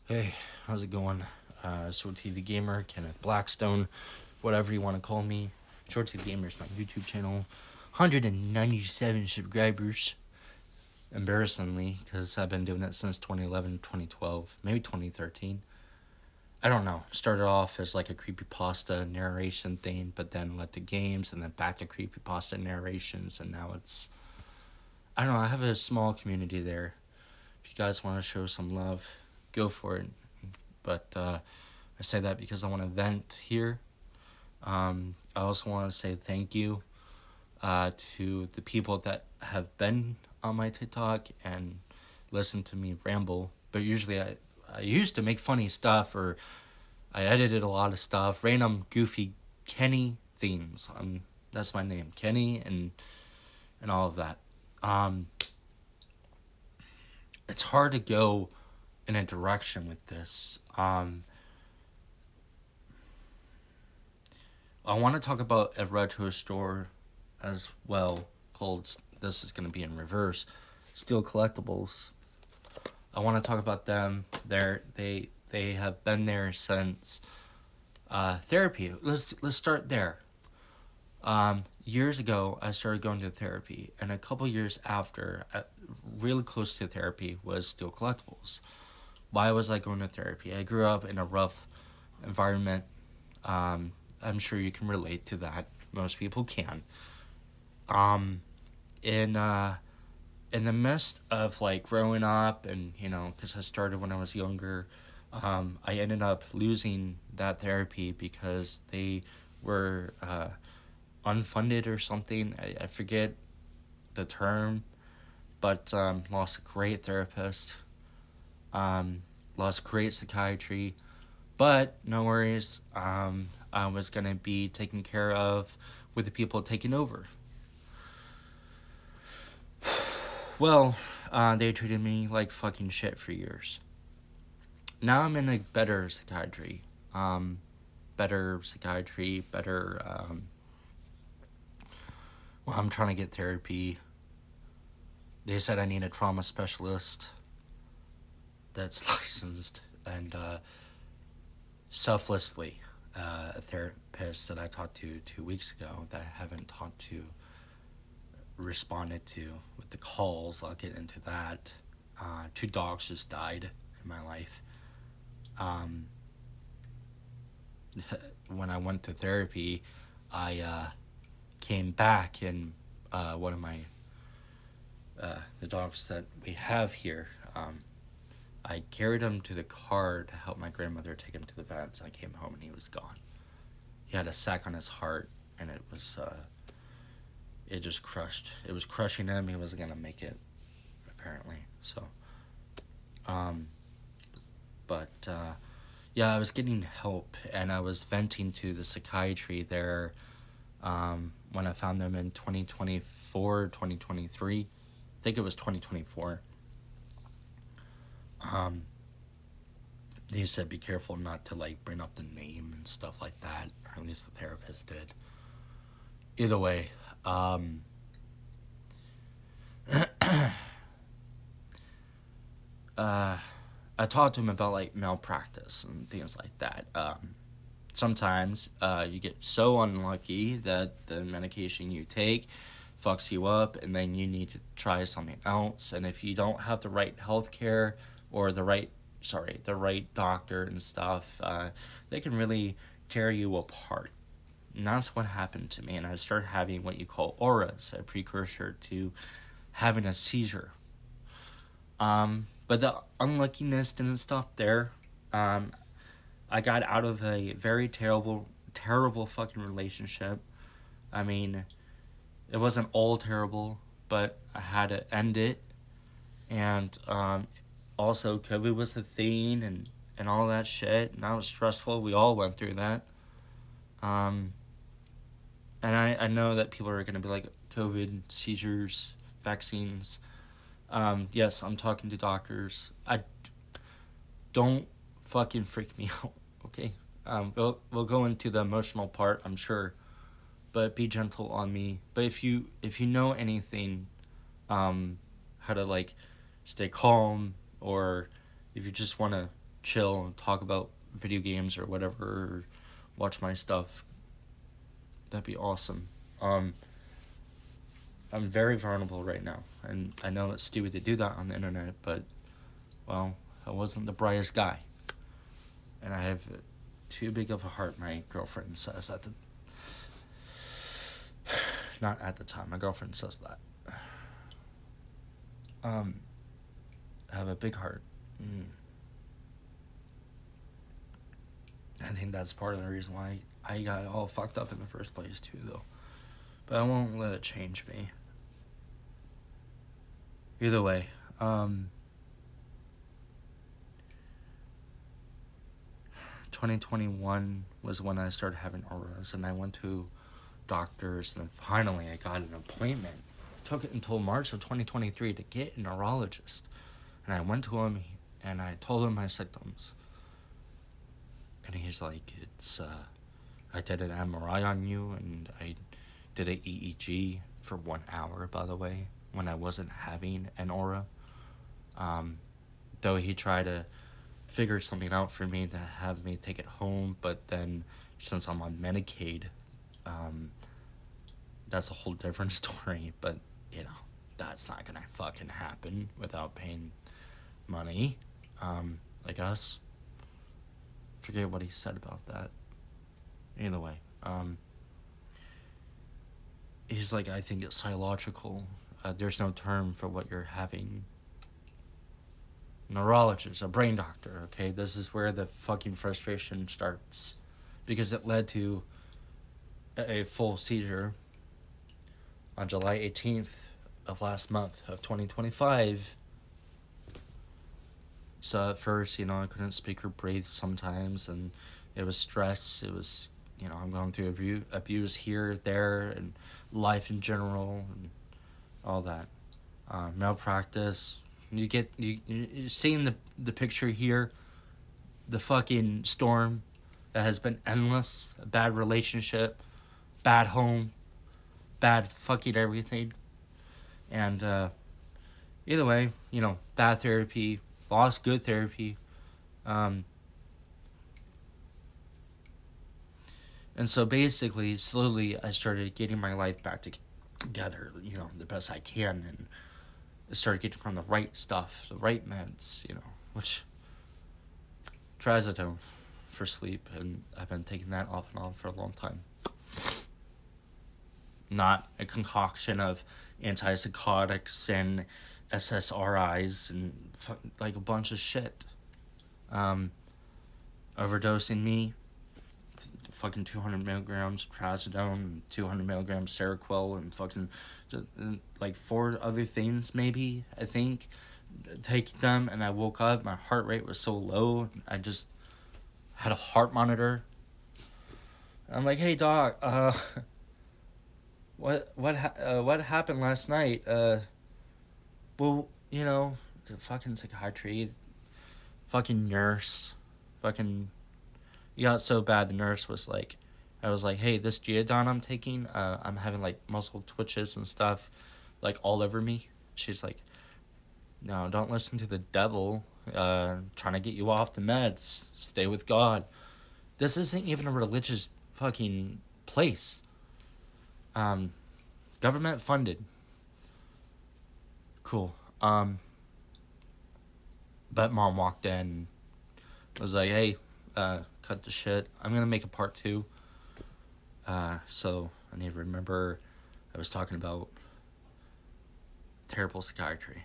Hey, how's it going? Soretvgamer, Kenneth Blackstone, whatever you want to call me. Soretvgamer is my YouTube channel. 197 subscribers, embarrassingly, because I've been doing it since 2011, 2012, maybe 2013. I don't know. Started off as like a creepypasta narration thing, but then led to games, and then back to creepypasta narrations, and now it's. I don't know, I have a small community there. If you guys want to show some love, go for it. But I say that because I want to vent here. I also want to say thank you to the people that have been on my TikTok and listened to me ramble. But usually I used to make funny stuff, or I edited a lot of stuff, random goofy Kenny themes. That's my name, Kenny, and all of that. Um, it's hard to go in a direction with this. I want to talk about a retro store as well called, this is going to be in reverse, Steel Collectibles. I want to talk about them. They have been there since therapy. Let's start there. Years ago, I started going to therapy, and a couple years after, really close to therapy, was Steel Collectibles. Why was I going to therapy? I grew up in a rough environment. I'm sure you can relate to that. Most people can. Um, in in the midst of like growing up, and because I started when I was younger, I ended up losing that therapy because they were unfunded or something. I forget the term, but lost a great therapist. Um, Lost great psychiatry. But no worries. I was gonna be taken care of with the people taking over. Well, they treated me like fucking shit for years. Now I'm in a better psychiatry. Um, Better psychiatry, better. Well, I'm trying to get therapy. They said I need a trauma specialist that's licensed and selflessly. A therapist that I talked to 2 weeks ago that I haven't talked to, responded to with the calls. I'll get into that. Two dogs just died in my life. Um, when I went to therapy, I came back, and one of my the dogs that we have here, I carried him to the car to help my grandmother take him to the vet. So I came home and he was gone. He had a sac on his heart, and it just crushed. It was crushing him. He wasn't gonna make it, apparently. So, um, but yeah, I was getting help, and I was venting to the psychiatry there. When I found them in 2024, 2023, I think it was 2024. Um, he said be careful not to like bring up the name and stuff like that, or at least the therapist did. Either way, um, uh, I talked to him about like malpractice and things like that. Sometimes you get so unlucky that the medication you take fucks you up, and then you need to try something else. And if you don't have the right health care, or the right doctor and stuff, they can really tear you apart. And that's what happened to me. And I started having what you call auras, a precursor to having a seizure. But the unluckiness didn't stop there. Um, I got out of a very terrible fucking relationship. I mean, it wasn't all terrible, but I had to end it. And also, COVID was a thing, and all that shit. And that was stressful. We all went through that. Um, and I know that people are going to be like, COVID, seizures, vaccines. Yes, I'm talking to doctors. I don't fucking freak me out, okay? We'll go into the emotional part, I'm sure, but be gentle on me. But if you know anything, how to like stay calm, or if you just want to chill and talk about video games or whatever, or watch my stuff, that'd be awesome. I'm very vulnerable right now, and I know it's stupid to do that on the internet, but, well, I wasn't the brightest guy. And I have too big of a heart, my girlfriend says at the... Not at the time, my girlfriend says that. I have a big heart. I think that's part of the reason why I got all fucked up in the first place, too, though. But I won't let it change me. Either way, 2021 was when I started having auras, and I went to doctors, and finally I got an appointment. It took it until March of 2023 to get a neurologist. And I went to him, and I told him my symptoms. And he's like, I did an MRI on you, and I did an EEG for 1 hour, by the way, when I wasn't having an aura. Though he tried to figure something out for me to have me take it home, but then since I'm on Medicaid, that's a whole different story. But, that's not gonna fucking happen without paying money, I guess. Forget what he said about that. Either way, he's like, I think it's psychological. There's no term for what you're having. Neurologist, a brain doctor, okay? This is where the fucking frustration starts. Because it led to a full seizure on July 18th of last month of 2025. So at first, I couldn't speak or breathe sometimes, and it was stress. It was, I'm going through abuse here, there, and life in general, and all that. Malpractice. You seeing the picture here, the fucking storm that has been endless, a bad relationship, bad home, bad fucking everything. And either way, bad therapy, lost good therapy. And so basically, slowly, I started getting my life back together, the best I can, and I started getting from the right stuff, the right meds, which trazodone for sleep, and I've been taking that off and on for a long time. Not a concoction of antipsychotics and SSRIs and like a bunch of shit. Overdosing me, fucking 200 milligrams trazodone, 200 milligrams Seroquel, and fucking like 4 other things maybe, I think. Taking them, and I woke up, my heart rate was so low, I just had a heart monitor. I'm like, hey doc, what happened last night? Well, the fucking psychiatry, fucking nurse, fucking, it got so bad the nurse was like, I was like, hey, this Geodon I'm taking, I'm having like muscle twitches and stuff, like all over me. She's like, no, don't listen to the devil, trying to get you off the meds, stay with God. This isn't even a religious fucking place. Government funded. Cool. But mom walked in, was like, hey, cut the shit. I'm gonna make a part 2. So I need to remember I was talking about terrible psychiatry.